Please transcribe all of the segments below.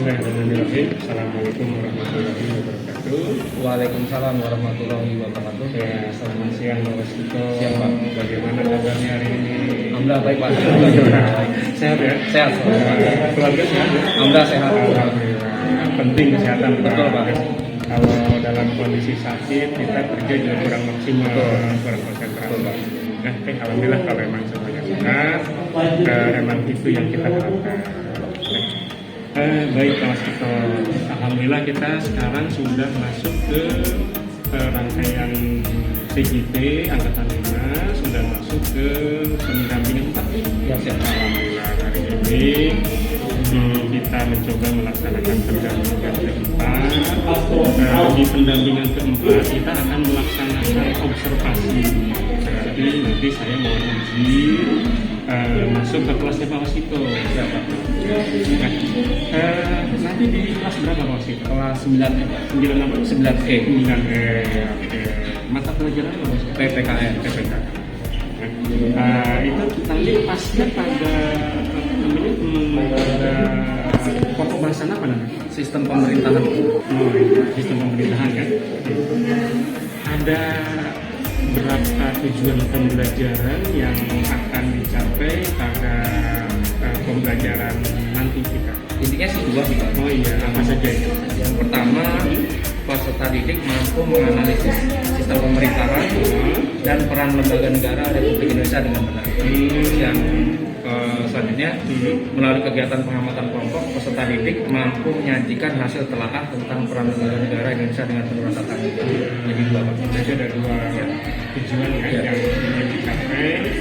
Bismillahirrahmanirrahim. Assalamualaikum warahmatullahi wabarakatuh. Waalaikumsalam warahmatullahi wabarakatuh. Ya, selamat siang Bapak Sito. Siang, Pak. Bagaimana kabarnya hari ini? Alhamdulillah baik, Pak. Sehat ya? Sehat. Keluarga sehat ya? Alhamdulillah sehat. Alhamdulillah. Penting kesehatan. Betul, Pak. Kalau dalam kondisi sakit kita kerja juga kurang maksimal, kurang konsentrasi. Betul, Pak. Alhamdulillah kalau emang semuanya sehat, emang itu yang kita harapkan. Baik Mas Kito, alhamdulillah kita sekarang sudah masuk ke rangkaian CGT Angkatan 5, sudah masuk ke pendampingan 4 Ya, siap. Alhamdulillah hari ini kita mencoba melaksanakan pendampingan keempat. Di pendampingan keempat kita akan melaksanakan observasi. Jadi nanti saya mau izin masuk ke kelasnya Pak Wasito. Nanti di kelas berapa Pak Wasito? Kelas 9E. 9E. Oke. Mata pelajaran apa Wasito? PPKN. Itu nanti pasnya pada pokok bahasan apa nanti? Sistem pemerintahan. Oh iya, sistem pemerintahan ya. Ada berapa tujuan pembelajaran yang akan dicapai pada pembelajaran nanti kita? Intinya sih dua sih, Pak. Oh iya, apa saja itu? Yang pertama, peserta didik mampu menganalisis sistem pemerintahan dan peran lembaga negara Republik Indonesia dengan benar. Yang selanjutnya, melalui kegiatan pengamatan kelompok, peserta didik mampu menyajikan hasil telaah tentang peran lembaga negara Indonesia dengan penuh rasa tanggung jawab. Jadi dua, Pak. Jadi ada dua tujuan ya, yang ingin dicapai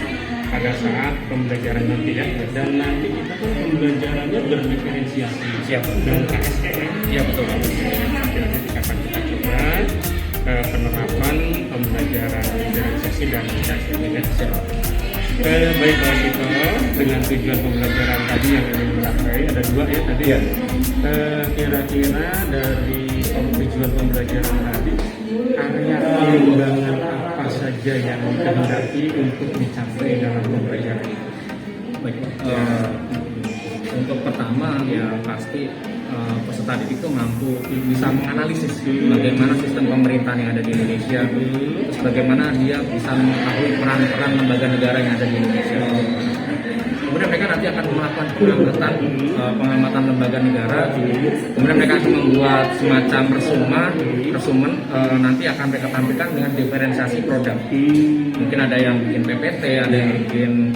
pada saat pembelajaran nanti ya. Dan nanti kita kan pembelajarannya berdiferensiasi. Siap. Dan KSE ya. Iya, betul, Pak. Nanti akan kita coba penerapan pembelajaran diferensiasi dan KSE ya. Siap. Baik Pak Sito, dengan tujuan pembelajaran tadi yang ingin dicapai ada dua ya tadi ya. Kira-kira dari tujuan pembelajaran tadi area pengembangan apa saja yang dikehendaki untuk dicapai dalam pembelajaran itu? Baik, untuk pertama ya pasti peserta didik itu mampu bisa menganalisis bagaimana sistem pemerintahan yang ada di Indonesia, terus bagaimana dia bisa mengetahui peran-peran lembaga negara yang ada di Indonesia. Kemudian mereka nanti akan melakukan pengamatan lembaga negara. Kemudian mereka akan membuat semacam resumen nanti akan mereka tampilkan dengan diferensiasi produk. Mungkin ada yang bikin PPT, ada yang bikin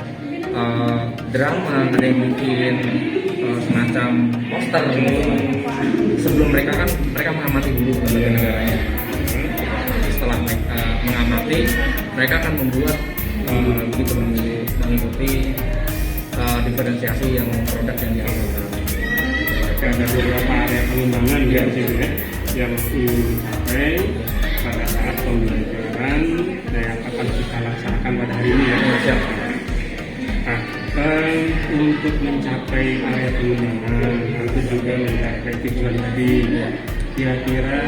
drama, ada yang bikin semacam poster. Sebelum mereka mengamati dulu lembaga negaranya. Setelah mereka mengamati, mereka akan membuat mengikuti diferensiasi yang produk yang dihasilkan. Ada beberapa area pengembangan ya di situ ya, yang dicapai pada saat pembelajaran yang akan kita laksanakan pada hari ini ya. Siap. Nah, untuk mencapai area pengembangan nanti juga mencapai tujuan tadi, kira-kira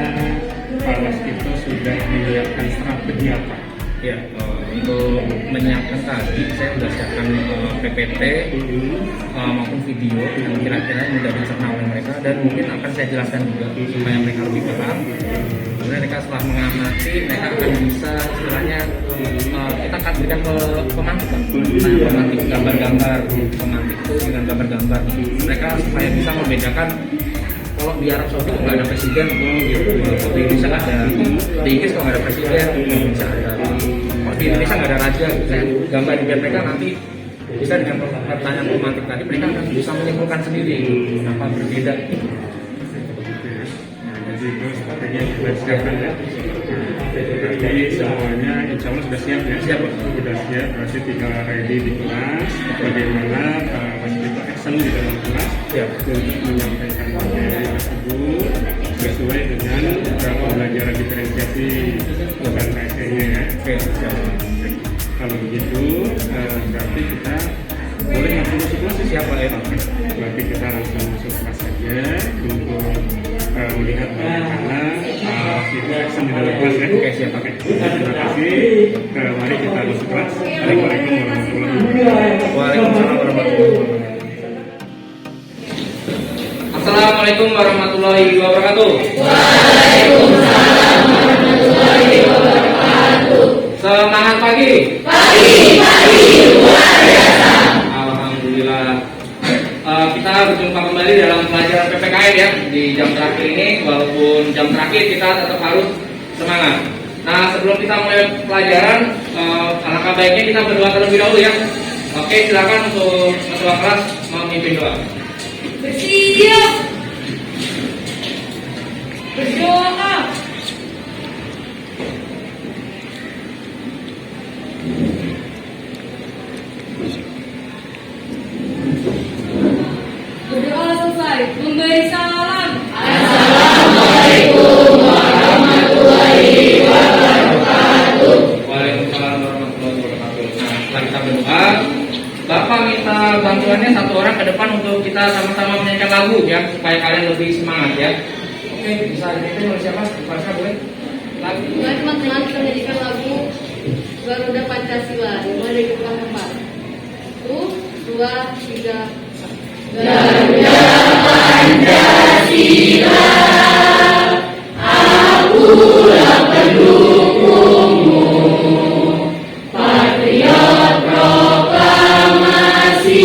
Pak Waskito sudah menyiapkan strategi apa? Ya, untuk menyiapkan tadi saya sudah siapkan PPT maupun video yang kira-kira mudah dicerna oleh mereka, dan mungkin akan saya jelaskan juga supaya mereka lebih paham. Kemudian mereka setelah mengamati, mereka akan bisa istilahnya kita akan berikan pemantik gambar-gambar, pemantik itu dengan gambar-gambar. Mereka supaya bisa membedakan kalau di Arab Saudi nggak ada presiden, kalau di Indonesia nggak ada, di Inggris kalau nggak ada presiden, bisa ada. Kalau di Indonesia nggak ada raja, gambar biar mereka nanti bisa dengan pertanyaan pemantik tadi mereka akan bisa menyimpulkan sendiri apa berbeda. Jadi itu strategi yang kita siapkan ya. Jadi semuanya insya Allah sudah siap ya. Siap. Sudah siap, berarti tinggal ready di kelas. Bagaimana Waskito action di dalam kelas untuk menyampaikan materi tersebut sesuai dengan pembelajaran diferensiasi dan KSE-nya ya. Kalau begitu berarti kita boleh langsung masuk kelas. Siapa ya? Berarti kita langsung masuk kelas saja untuk melihat bagaimana action di dalam kelas ya. Oke, siap. Terima kasih. Mari kita masuk kelas. Assalamualaikum warahmatullahi wabarakatuh. Waalaikumsalam warahmatullahi wabarakatuh. Assalamualaikum warahmatullahi wabarakatuh. Waalaikumsalam warahmatullahi wabarakatuh. Semangat pagi. Pagi luar biasa. Alhamdulillah. Kita berjumpa kembali dalam pelajaran PPKN ya di jam terakhir ini. Walaupun jam terakhir kita tetap harus semangat. Nah, sebelum kita mulai pelajaran, alangkah baiknya kita berdoa terlebih dahulu ya. Oke, silakan untuk ketua kelas memimpin doa. Bersiap. Berdoa. Berdoa selesai. Memberi salam. Assalamualaikum warahmatullahi wabarakatuh. Waalaikumsalam warahmatullahi wabarakatuh. Nah, setelah kita berdoa, Bapak minta bantuannya satu orang ke depan untuk kita sama-sama menyanyikan lagu ya, supaya kalian lebih semangat ya. Oke, bisa dipimpin oleh siapa? Baca boleh? Lagu. Mari teman-teman kita menyanyikan lagu Garuda Pancasila dimulai dari kelas 4. 1, 2, 3. Garuda Pancasila, akulah pendukungmu. Patriot proklamasi,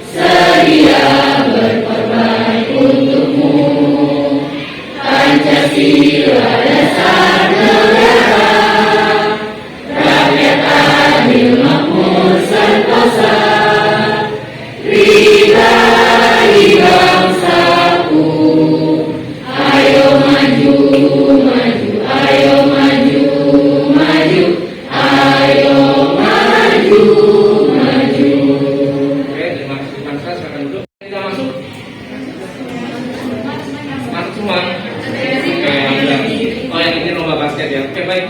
sedia berkorban untukmu. Pancasila dasar negara, rakyat adil makmur sentosa. Bidai bangsaku, ayo maju, maju, ayo maju, maju, ayo maju, maju. Oke, terima kasih Pak Ustaz, silakan duduk. Tidak masuk? Masuk semua? Oke, alhamdulillah. Oh, yang ini lomba basket ya. Oke, baik.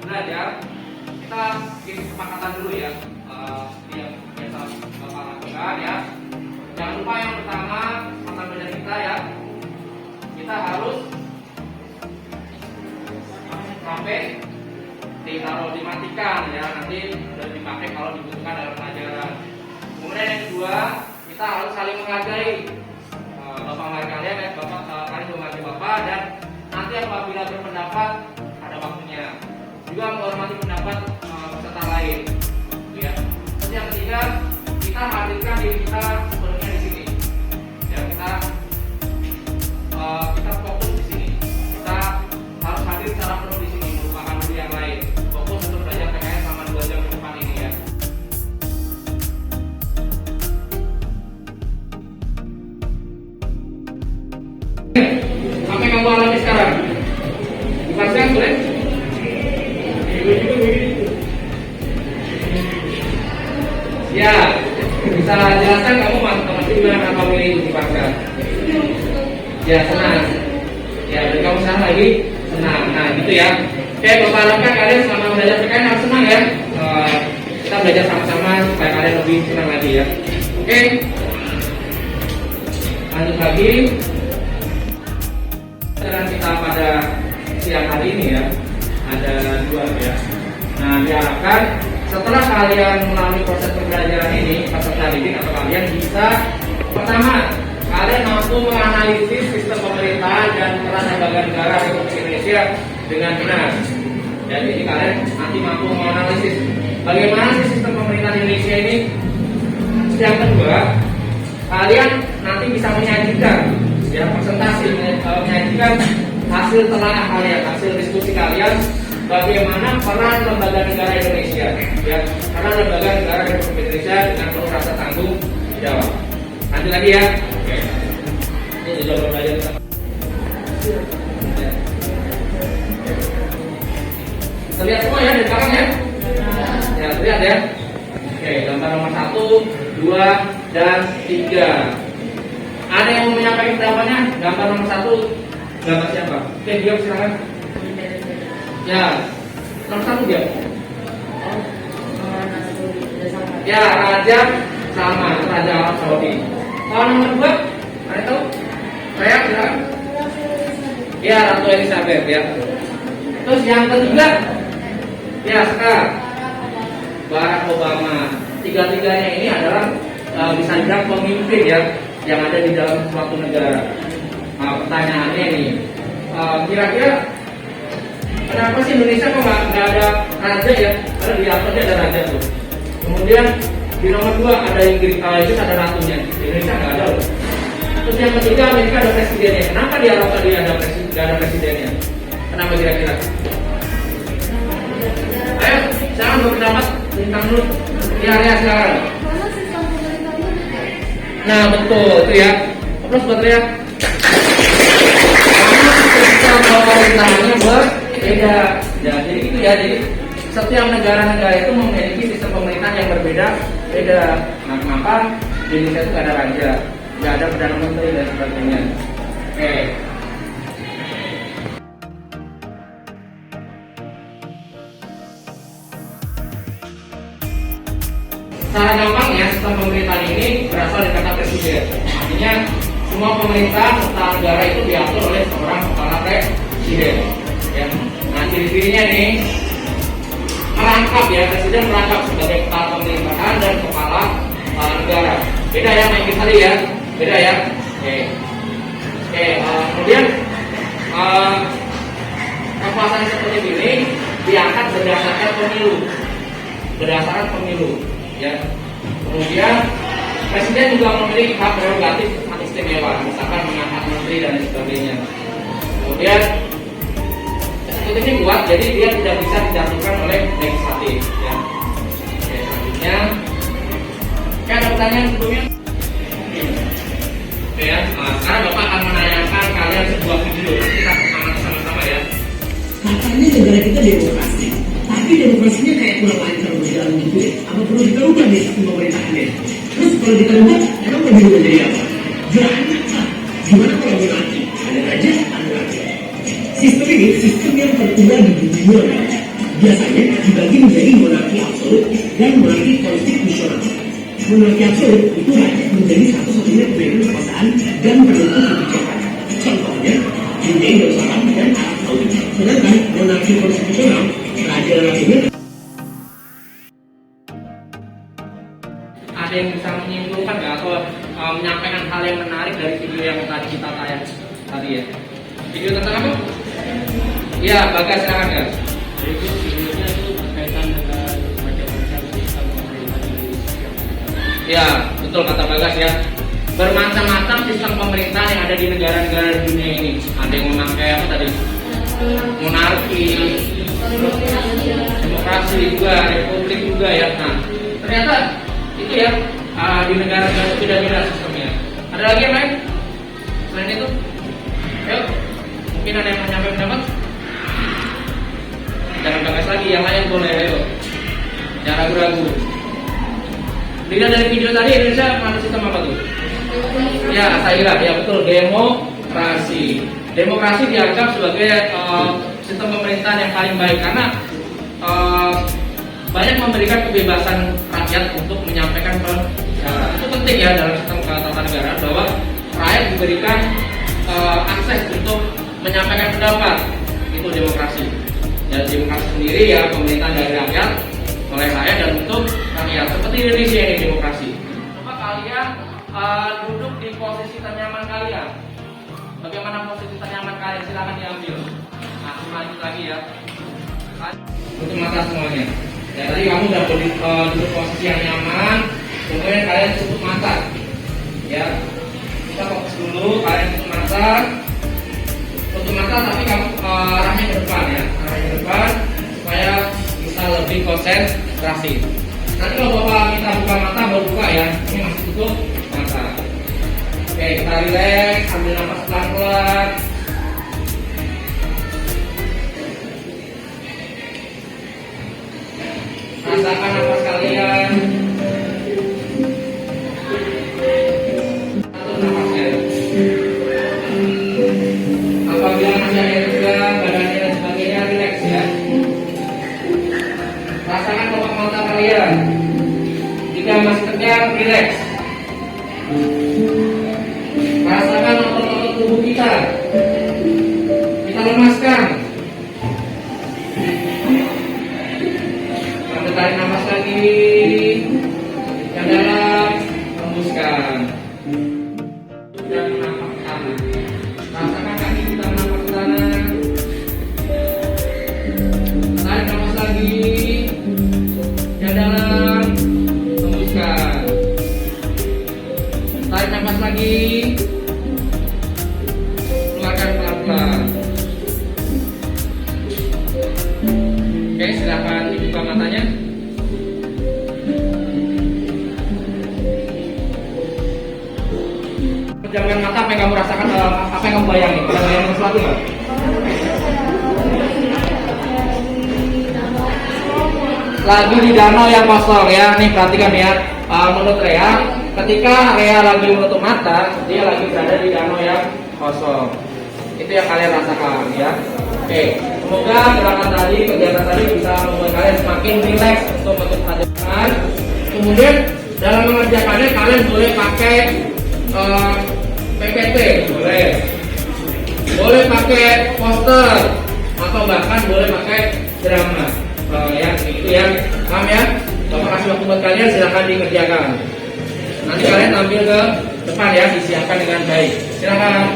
Belajar. Kita bikin kesepakatan dulu ya. Yang biasa Bapak lakukan ya. Jangan lupa yang pertama, kesempatan belajar kita ya. Kita harus sampai ditaruh dimatikan ya, nanti sudah dipakai kalau dibutuhkan dalam pelajaran. Kemudian yang kedua, kita harus saling menghargai. Bapak menghargai kalian ya, Bapak kalian menghargai Bapak, dan nanti apabila berpendapat ada waktunya. Juga menghormati pendapat peserta lain. Ya. Terus yang ketiga, kita hadirkan diri kita sepenuhnya di sini. Ya, kita fokus di sini. Kita harus hadir secara penuh di sini, melupakan dulu yang lain. Fokus untuk belajar PKN selama 2 jam ke depan ini ya. Sampai kamu alami sekarang. Bukan saya boleh? Ya, bisa jelaskan kamu masuk gimana kamu milih dipaksa? Ya, senang. Ya, dan kamu sekarang lagi senang. Nah, gitu ya. Oke, Bapak harapkan kalian selama belajar PKN harus senang ya. Kita belajar sama-sama supaya kalian lebih senang lagi ya. Oke. Lanjut lagi. Pelajaran kita pada siang hari ini ya, ada 2 ya. Nah, diharapkan setelah kalian melalui proses pembelajaran ini, peserta didik atau kalian bisa pertama, kalian mampu menganalisis sistem pemerintahan dan peran lembaga negara Republik Indonesia dengan benar. Jadi kalian nanti mampu menganalisis bagaimana sih sistem pemerintahan Indonesia ini. Yang kedua, kalian nanti bisa menyajikan ya, presentasi, menyajikan hasil telaah kalian, hasil diskusi kalian, bagaimana peran lembaga negara Indonesia ya, peran lembaga negara Republik Indonesia dengan penuh rasa tanggung jawab. Lanjut lagi ya. Oke. Ini juga belajar kita. Terlihat semua ya di belakang ya? Ya, terlihat ya. Oke, gambar nomor 1, 2, dan 3. Ada yang mau menyampaikan pendapatnya? Gambar nomor 1, gambar siapa? Oke, dia silakan. Ya, nomor 1 dia. Ya, Raja sama Raja Arab Saudi. Kalau nomor 2, ada tahu? Saya silakan. Ya, Ratu Elizabeth ya. Terus yang ketiga, ya sekarang Barack Obama. Tiga-tiganya ini adalah bisa dibilang pemimpin ya, yang ada di dalam suatu negara. Pertanyaannya nih, kira-kira kenapa sih Indonesia kok nggak ada raja ya? Karena di atas ada raja tuh. Kemudian di nomor 2 ada Inggris, ada ratunya. Di Indonesia nggak ada loh. Terus yang ketiga Amerika ada presidennya. Kenapa di Arab tadi nggak ada presidennya? Kenapa kira-kira? Ayo, jangan berpendapat tentang dulu di area sekarang. Karena sistem pemerintahnya beda. Nah betul itu ya. Terus buat lihat. Sistem pemerintahannya berbeda. Ya, jadi itu ya. Jadi setiap negara-negara itu memiliki sistem pemerintahan yang berbeda. Beda. Nah kenapa di Indonesia itu nggak ada raja, nggak ada perdana menteri dan sebagainya. Oke. Secara gampangnya sistem pemerintahan ini berasal dari kata presiden. Artinya semua pemerintah serta negara itu diatur oleh seorang kepala presiden. Ya. Nah ciri-cirinya nih merangkap ya, presiden merangkap sebagai kepala pemerintahan dan kepala negara. Beda ya main kita tadi ya, beda ya. Oke. Kemudian kekuasaan seperti ini diangkat berdasarkan pemilu. Ya. Kemudian presiden juga memiliki hak prerogatif istimewa, misalkan mengangkat menteri dan sebagainya. Kemudian eksekutifnya kuat, jadi dia tidak bisa dijatuhkan oleh legislatif. Ya. Oke, selanjutnya, ada pertanyaan sebelumnya? Oke ya, sekarang Bapak akan menayangkan kalian sebuah video. Nanti kita amati sama-sama ya. Katanya negara kita demokrasi, tapi demokrasinya kayak kurang lancar berjalan gitu ya. Apa perlu kita ubah nih sistem pemerintahannya? Terus kalau kita ubah, emang mau dirubah jadi apa? Beranak lah. Gimana kalau monarki? Ada raja, ada raja. Sistem ini sistem yang tertua di dunia. Biasanya dibagi menjadi monarki absolut dan monarki konstitusional. Monarki absolut itu raja menjadi satu-satunya pemegang kekuasaan dan penentu kebijakan. Contohnya Brunei Darussalam dan Arab Saudi. Sedangkan monarki konstitusional raja dan ratunya. Ada yang bisa menyimpulkan nggak atau menyampaikan hal yang menarik dari video yang tadi kita tayang tadi ya? Video tentang apa? Ya, Bagas silakan ya. Videonya itu berkaitan dengan macam-macam sistem pemerintahan di Indonesia. Ya, betul kata Bagas ya. Bermacam-macam sistem pemerintahan yang ada di negara-negara di dunia ini. Ada yang memakai apa tadi? Monarki, demokrasi juga, republik juga ya. Nah, ternyata itu ya di negara-negara itu beda-beda sistemnya. Ada lagi yang lain? Selain itu? Ayo, mungkin ada yang mau nyampe pendapat? Jangan Bagas lagi, yang lain boleh, ayo. Jangan ragu-ragu. Dilihat dari video tadi, Indonesia ada sistem apa tuh? Ya, saya kira, ya betul, demokrasi. Demokrasi dianggap sebagai sistem pemerintahan yang paling baik karena banyak memberikan kebebasan rakyat untuk menyampaikan pendapat. Itu penting ya dalam sistem ketatanegaraan bahwa rakyat diberikan akses untuk menyampaikan pendapat. Itu demokrasi. Ya, demokrasi sendiri ya pemerintahan dari rakyat oleh rakyat dan untuk rakyat. Seperti Indonesia ini demokrasi. Coba kalian duduk di posisi ternyaman kalian. Bagaimana posisi ternyaman kalian? Silakan diambil. Nah, lanjut lagi ya. Tutup mata semuanya. Ya, tadi kamu udah duduk posisi yang nyaman. Kemudian kalian tutup mata. Ya, kita fokus dulu. Kalian tutup mata. Tutup mata tapi kamu arahnya ke depan ya. Arahnya ke depan supaya bisa lebih konsentrasi. Nanti kalau Bapak minta buka mata baru buka ya. Ini masih tutup mata. Oke, kita relax, ambil nafas pelan-pelan. Rasakan nafas kalian. Atur nafasnya. Apabila masih ada yang tegang, badannya dan sebagainya, relax ya. Rasakan kelopak mata kalian. Jika masih tegang, relax. Rasakan otot-otot tubuh kita. Kita lemaskan. Sambil tarik nafas lagi. Yang dalam, hembuskan. Rasakan kaki kita menapak ke tanah. Tarik nafas lagi. Yang dalam. Hembuskan. Tarik nafas lagi. Keluarkan pelan-pelan. Oke, silakan dibuka matanya. Pejamkan mata, apa yang kamu rasakan, apa yang kamu bayangin? Pernah bayangin sesuatu nggak? Lagi di danau yang kosong ya, nih perhatikan ya. Menurut Rea, ketika Rea lagi menutup mata, dia lagi berada di danau yang kosong. Itu yang kalian rasakan ya. Oke, semoga gerakan tadi, kegiatan tadi bisa membuat kalian semakin rileks untuk menentukan. Kemudian dalam mengerjakannya kalian boleh pakai PPT, boleh pakai poster, atau bahkan boleh pakai drama. Ya, itu ya, paham ya? Bapak kasih waktu buat kalian, silahkan dikerjakan. Nanti kalian ambil ke depan ya, disiapkan dengan baik. Silahkan.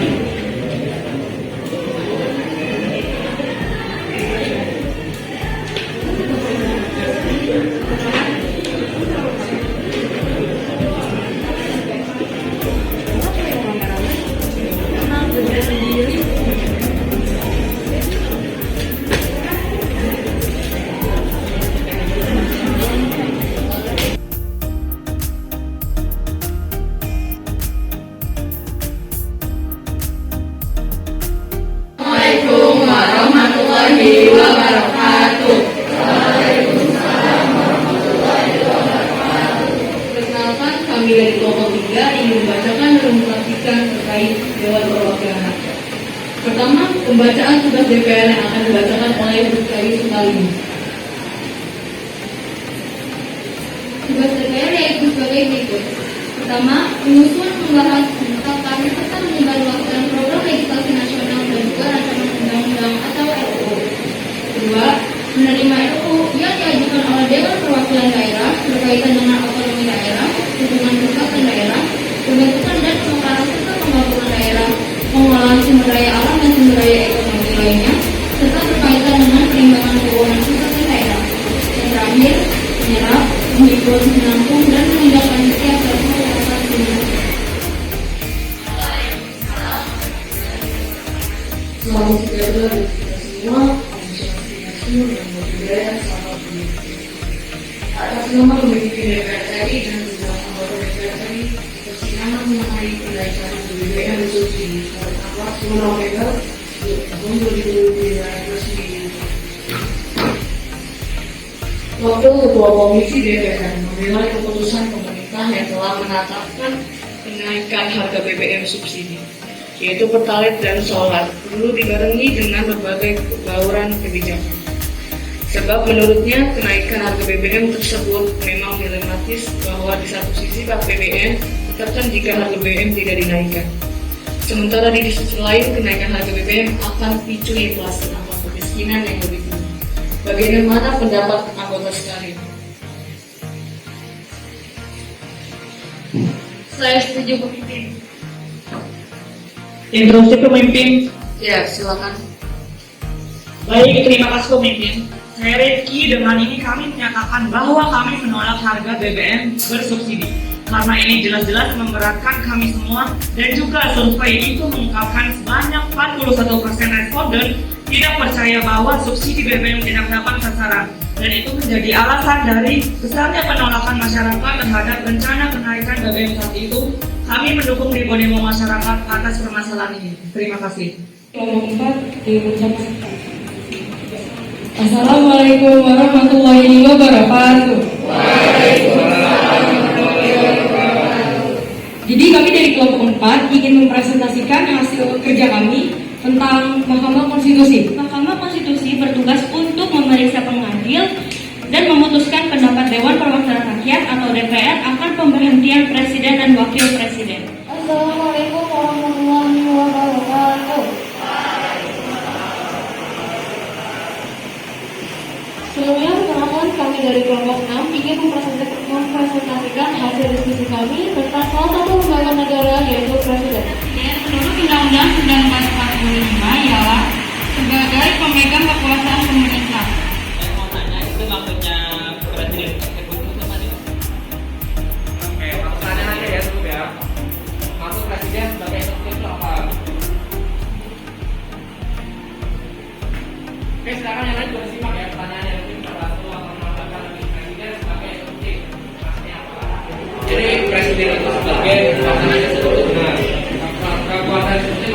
Assalamualaikum warahmatullahi wabarakatuh. Perkenalkan, kami dari kelompok 3 ingin membacakan dan memperhatikan terkait Dewan Perwakilan Rakyat. Pertama, pembacaan tugas DPR yang akan dibacakan oleh Ibu Kayu Sukalini. Tugas DPR yaitu sebagai berikut. Pertama, menyusun, membahas, menetapkan, serta menyebarluaskan program legislasi nasional dan juga rancangan undang-undang atau RUU. Kedua, menerima RUU yang diajukan oleh Dewan Perwakilan Daerah berkaitan dengan otonomi daerah, hubungan pusat dan daerah, pembentukan dan pemekaran serta pembangunan daerah, pengelolaan sumber daya alam dan sumber daya ekonomi lainnya, serta berkaitan dengan perimbangan keuangan pusat dan daerah. Yang terakhir, menyerap, menghibur, menampung, dan menindaklanjuti agar penguasaan sumber. Selamat sejahtera bagi kita semua, dan budaya selamat pagi. Atas nama Komisi DPR RI dan juga anggota DPR RI, persidangan mengenai kenaikan BBM subsidi pada tanggal 10 November tahun 2022 resmi. Wakil Ketua Komisi DPR menilai keputusan pemerintah yang telah menetapkan kenaikan harga BBM subsidi, yaitu Pertalite dan Solar, perlu dibarengi dengan berbagai bauran kebijakan. Sebab menurutnya kenaikan harga BBM tersebut memang dilematis, bahwa di satu sisi bak BBM ditetapkan jika harga BBM tidak dinaikkan. Sementara di sisi lain kenaikan harga BBM akan picu inflasi atau kemiskinan yang lebih tinggi. Bagaimana pendapat anggota sekalian? Saya setuju, pemimpin. Interupsi pemimpin. Ya, silakan. Baik, terima kasih pemimpin. Saya Rifki, dengan ini kami menyatakan bahwa kami menolak harga BBM bersubsidi. Karena ini jelas-jelas memberatkan kami semua, dan juga survei itu mengungkapkan sebanyak 41% responden tidak percaya bahwa subsidi BBM tidak dapat sasaran. Dan itu menjadi alasan dari besarnya penolakan masyarakat terhadap rencana kenaikan BBM saat itu. Kami mendukung demo masyarakat atas permasalahan ini. Terima kasih. Kelompok 4 diucapkan. Assalamualaikum warahmatullahi wabarakatuh. Jadi kami dari kelompok 4 ingin mempresentasikan hasil kerja kami tentang Mahkamah Konstitusi. Mahkamah Konstitusi bertugas untuk memeriksa, pengadil, dan memutuskan pendapat Dewan Perwakilan Rakyat atau DPR akan pemberhentian Presiden dan Wakil Presiden. Assalamualaikum warahmatullahi wabarakatuh. Sebelumnya, perkenalkan kami dari kelompok 6 ingin mempresentasikan hasil diskusi kami tentang salah satu lembaga negara, yaitu Presiden. Menurut Undang-Undang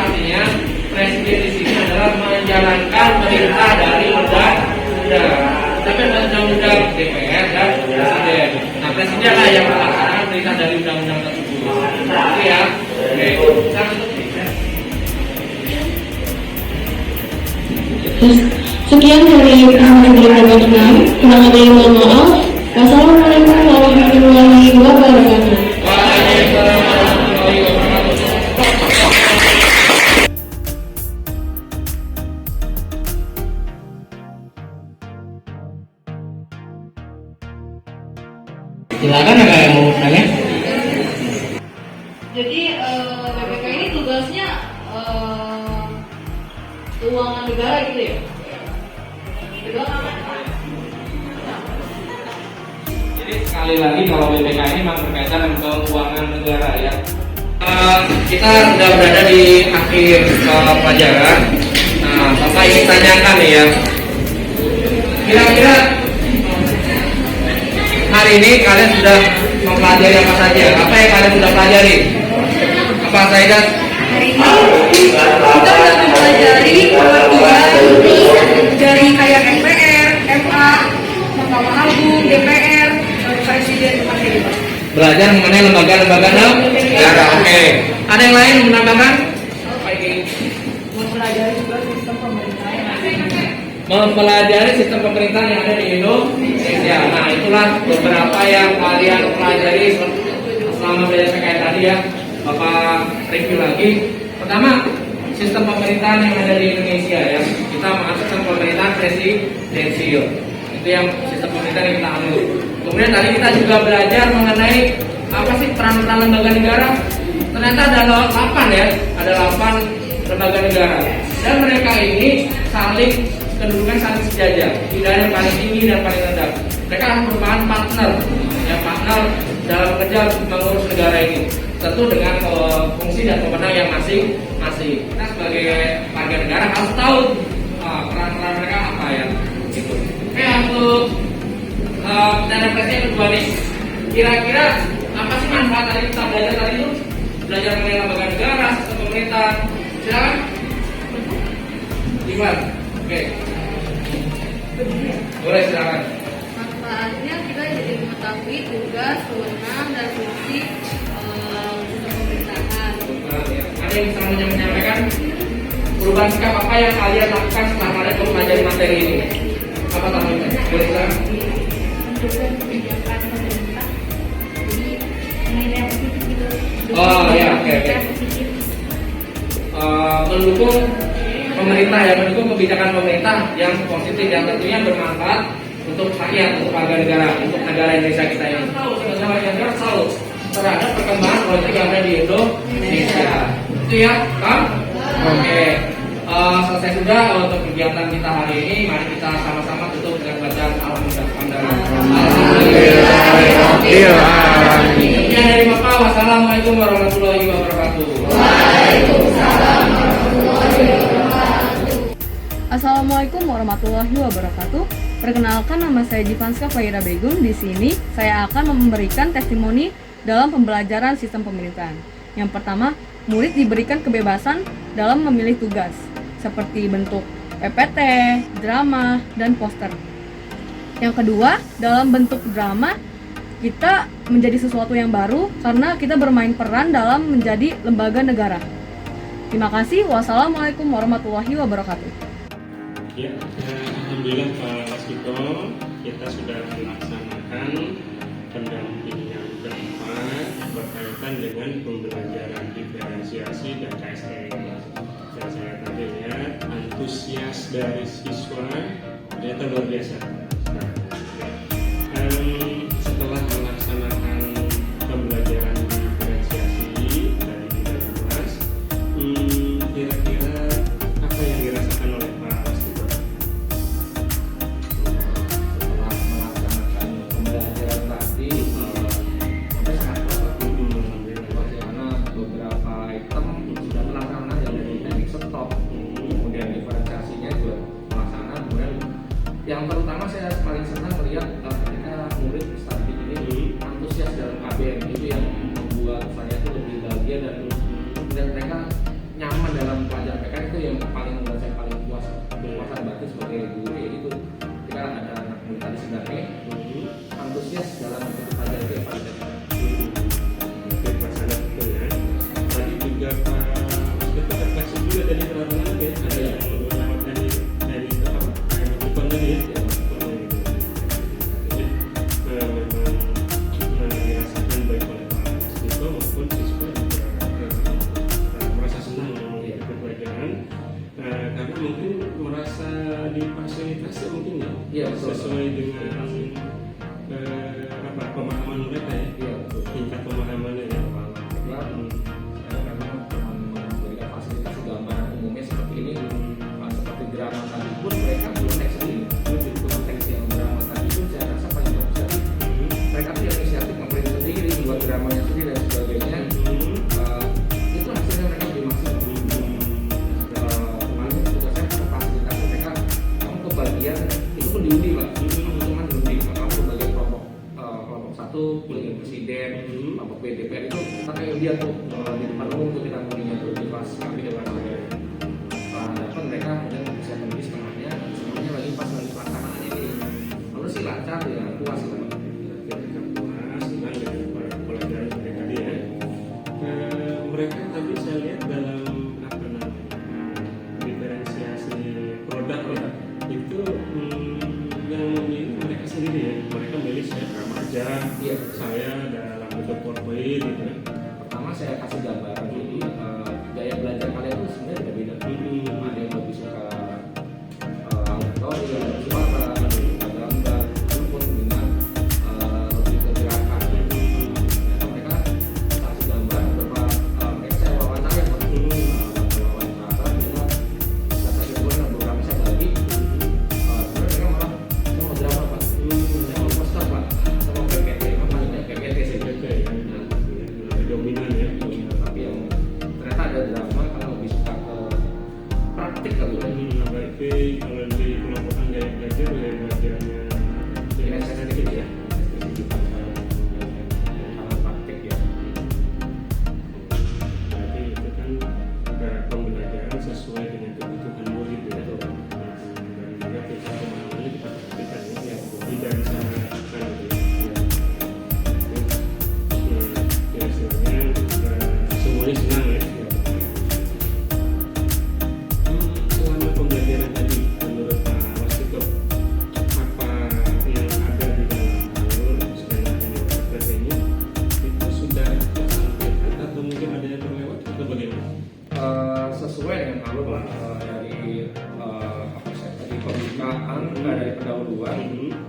artinya presiden di sini adalah menjalankan perintah dari undang-undang. Tapi undang-undang DPR dan presiden. Nah, presiden lah yang melaksanakan perintah dari undang-undang tersebut. Oke ya. Oke. Kita tutup. Sekian dari pertemuan dari kelompok 6. Kurang ada yang mohon maaf. Wassalamualaikum warahmatullahi wabarakatuh. Silakan ada yang mau tanya? Jadi BPK ini tugasnya keuangan negara gitu ya? Jadi sekali lagi kalau BPK ini memang berkaitan dengan keuangan negara ya. Kita sudah berada di akhir pelajaran. Nah, Bapak ingin tanyakan nih ya. Kira-kira hari ini kalian sudah mempelajari apa saja? Apa yang kalian sudah pelajari? Apa saja? Hari ini kita sudah mempelajari pengertian dari kayak MPR, MA, Mahkamah Agung, DPR, Presiden, Wakil. Belajar mengenai lembaga-lembaga negara. Oke. Ada yang lain menambahkan? Mempelajari juga sistem pemerintahan. Mempelajari sistem pemerintahan yang ada di Indonesia. Nah, itulah beberapa yang kalian pelajari selama belajar PKN tadi ya. Bapak review lagi. Pertama, sistem pemerintahan yang ada di Indonesia ya. Kita mengatur sistem pemerintahan presidensial. Itu yang sistem pemerintahan yang kita ambil. Kemudian tadi kita juga belajar mengenai apa sih peran-peran lembaga negara. Ternyata ada 8 ya, ada 8 lembaga negara. Dan mereka ini kedudukan saling sejajar, tidak ada yang paling tinggi dan paling rendah. Mereka merupakan partner, yang partner dalam bekerja mengurus negara ini. Tentu dengan fungsi dan wewenang yang masing-masing. Kita sebagai warga negara harus tahu peran-peran mereka apa ya. Gitu. Oke, untuk pertanyaan presiden kedua nih. Kira-kira apa sih manfaat tadi kita belajar tadi itu? Belajar mengenai lembaga negara, sistem pemerintahan. Silakan. Iwan. Oke. Boleh silakan. Manfaatnya kita jadi mengetahui tugas, wewenang, dan fungsi sistem pemerintahan. Ada yang bisa menyampaikan perubahan sikap apa yang kalian lakukan setelah kalian mempelajari materi ini? Apa namanya? Boleh silakan. Mendukung kebijakan pemerintah. Jadi nilai positif gitu. Oh ya, oke. Mendukung pemerintah ya, mendukung kebijakan pemerintah yang positif yang tentunya bermanfaat untuk rakyat, untuk warga negara, untuk negara Indonesia kita ini. Sebagai warga negara tahu terhadap perkembangan politik yang ada di Indonesia. Itu ya, Kang? Oke. Selesai sudah untuk kegiatan kita hari ini. Mari kita sama-sama tutup dengan bacaan Alhamdulillah. Sekian dari Bapak. Wassalamualaikum warahmatullahi wabarakatuh. Assalamualaikum warahmatullahi wabarakatuh. Perkenalkan, nama saya Jivanska Faira Begum. Di sini saya akan memberikan testimoni dalam pembelajaran sistem pemerintahan. Yang pertama, murid diberikan kebebasan dalam memilih tugas, seperti bentuk PPT, drama, dan poster. Yang kedua, dalam bentuk drama, kita menjadi sesuatu yang baru karena kita bermain peran dalam menjadi lembaga negara. Terima kasih. Wassalamualaikum warahmatullahi wabarakatuh. Ya, alhamdulillah Pak Waskito, kita sudah melaksanakan pendampingan keempat berkaitan dengan pembelajaran diferensiasi dan KSN. Dan saya tadi lihat antusias dari siswa ternyata luar biasa. Setelah melaksanakan pembelajaran diferensiasi dari 13, kira-kira apa yang dirasakan oleh Pak Waskito? Setelah melaksanakan pembelajaran tadi, sampai sangat bagaimana beberapa item sudah terlaksana yang dari teknik stop, kemudian diferensiasinya juga terlaksana. Kemudian yang terutama saya paling senang melihat ketika murid statistik ini antusias dalam KBM, itu yang membuat saya itu lebih bahagia dan mereka nyaman dalam untuk di depan umum untuk kita kuliah tuh di pas kami depan saya dapat mereka kemudian bisa pergi setengahnya semuanya lagi pas lagi pelaksanaan ini lalu sih lancar ya puas lah puas senang dengan pelajaran seperti tadi ya. Mereka tadi saya lihat dalam apa namanya diferensiasi produk itu yang memilih mereka sendiri ya, mereka milih saya remaja, iya. saya dalam bentuk corporate gitu ya. Pertama saya kasih gambaran jadi gaya belajar kalian itu sebenarnya beda-beda. Ada yang lebih suka autor, yang lebih suka gambar, ataupun dengan lebih ke gerakan. Mereka kasih gambar beberapa mereka saya wawancara wawancara juga saya kedua yang beberapa saya bagi mereka malah saya mau drama Pak, saya mau poster Pak, saya mau PPT, paling banyak PPT sih. Dominan ya. Tapi yang ternyata ada drama karena lebih suka ke praktik kali ya. Berarti kalau di kelompokan gaya belajarnya Ini saya sedikit ya. Karena praktik ya. berarti itu kan pembelajaran sesuai dengan kebutuhan murid ya. Dan juga tingkat pemahamannya kita perhatikan ya. Tidak bisa menekan gitu ya. Ya istilahnya semuanya senang ya. Selama pembelajaran tadi menurut Pak Waskito apa yang ada di dalam alur SPNKN ini itu sudah tersampaikan atau mungkin ada yang terlewat atau bagaimana? Sesuai dengan alur lah dari apa saya tadi pembukaan dari pendahuluan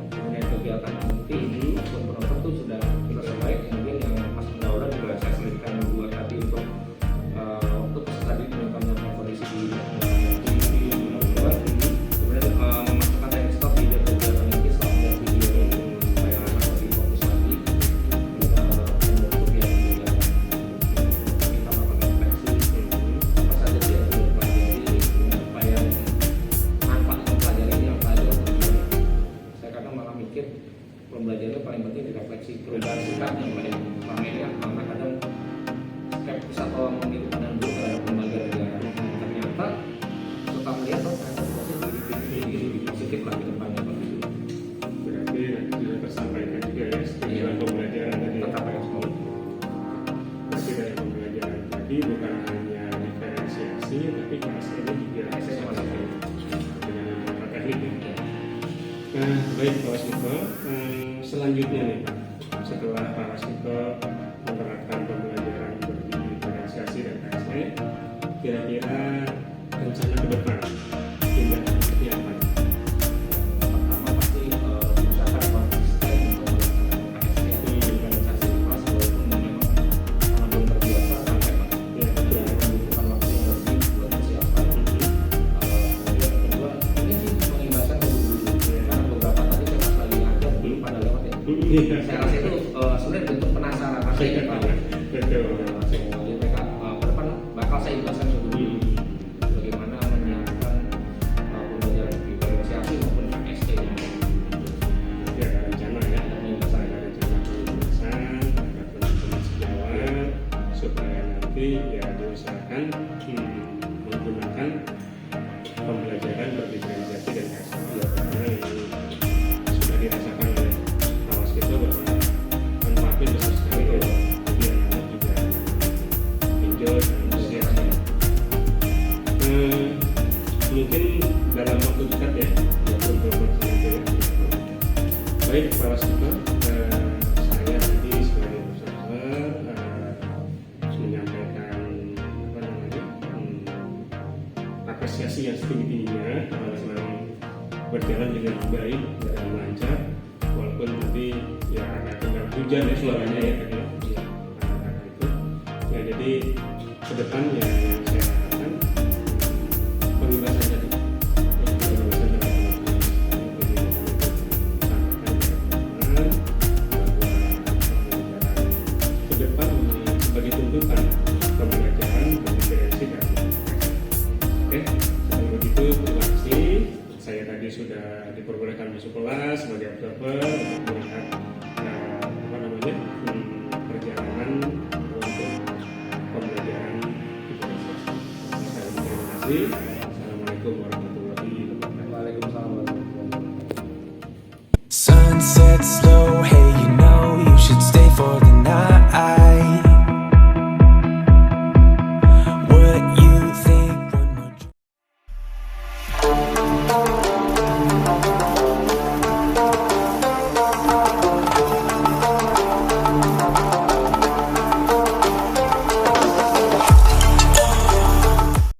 kemudian kegiatan nanti maupun penonton itu sudah selesai. Kemudian yang pas pendahuluan juga saya selipkan dua tadi untuk waktu pas tadi penonton kondisi di pendahuluan kemudian memasukkan time stop di kegiatan ini setelah melihat video supaya anak lebih fokus lagi untuk yang kita melakukan refleksi apa saja sih yang perlu dipelajari supaya manfaat mempelajari ini apa aja. Saya kadang malah mikir pembelajaran paling penting direfleksi perubahan sikap yang paling selama ini kan karena kadang skeptis atau memiliki pandangan buruk terhadap lembaga negara. Ternyata setelah melihat ternyata positif lah ke depannya begitu. Berarti nanti sudah tersampaikan juga ya setelah pembelajaran tadi. Tetap harus mau. Berarti dari pembelajaran tadi bukan hanya diferensiasi tapi KSN juga dengan beberapa teknik ya. Nah, baik Pak Waskito, selanjutnya nih setelah Pak Waskito menerapkan pembelajaran berdiferensiasi dan KSN, kira-kira rencana ke depan tindak lanjutnya apa? Pertama pasti usahakan konsisten untuk organisasi kelas walaupun memang belum terbiasa sampai membutuhkan waktu yang lebih buat persiapan. Kemudian kedua ini sih mengimbaskan ke guru karena beberapa tadi saya pas lagi ngajar belum pada lewat ya. Saya rasa itu sebenarnya bentuk penasaran pasti ya Pak. Betul. Jadi mereka ke depan bakal saya imbaskan ke guru bagaimana menyiapkan pembelajaran diferensiasi maupun KST yang Ya ada rencana ya, ada rencana penulisan, ada penulisan sejawat supaya nanti ya diusahakan menggunakan pembelajaran berdiferensiasi dan KST ya, karena yang sudah dirasakan oleh Pak Waskito bahwa manfaatnya besar sekali ya. Jadi anak-anak juga enjoy dan antusias ya. Mungkin dalam waktu dekat ya untuk berselanjutnya. Baik Pak Waskito, saya tadi sebagai observer menyampaikan apa namanya apresiasi yang setinggi-tingginya memang berjalan dengan baik dan lancar walaupun tadi ya agak tinggal hujan ya suaranya ya tadi ya, itu ya jadi ke depan ya yang saya harapkan pembebasan tadi pembebasan tadi ke depan sebagai tuntutan pembelajaran berdiferensiasi dan oke, kalau begitu terima kasih. Saya tadi sudah diperbolehkan masuk kelas sebagai observer untuk melihat apa namanya perjalanan untuk kasih. Assalamualaikum warahmatullahi wabarakatuh. Sunset slow, hey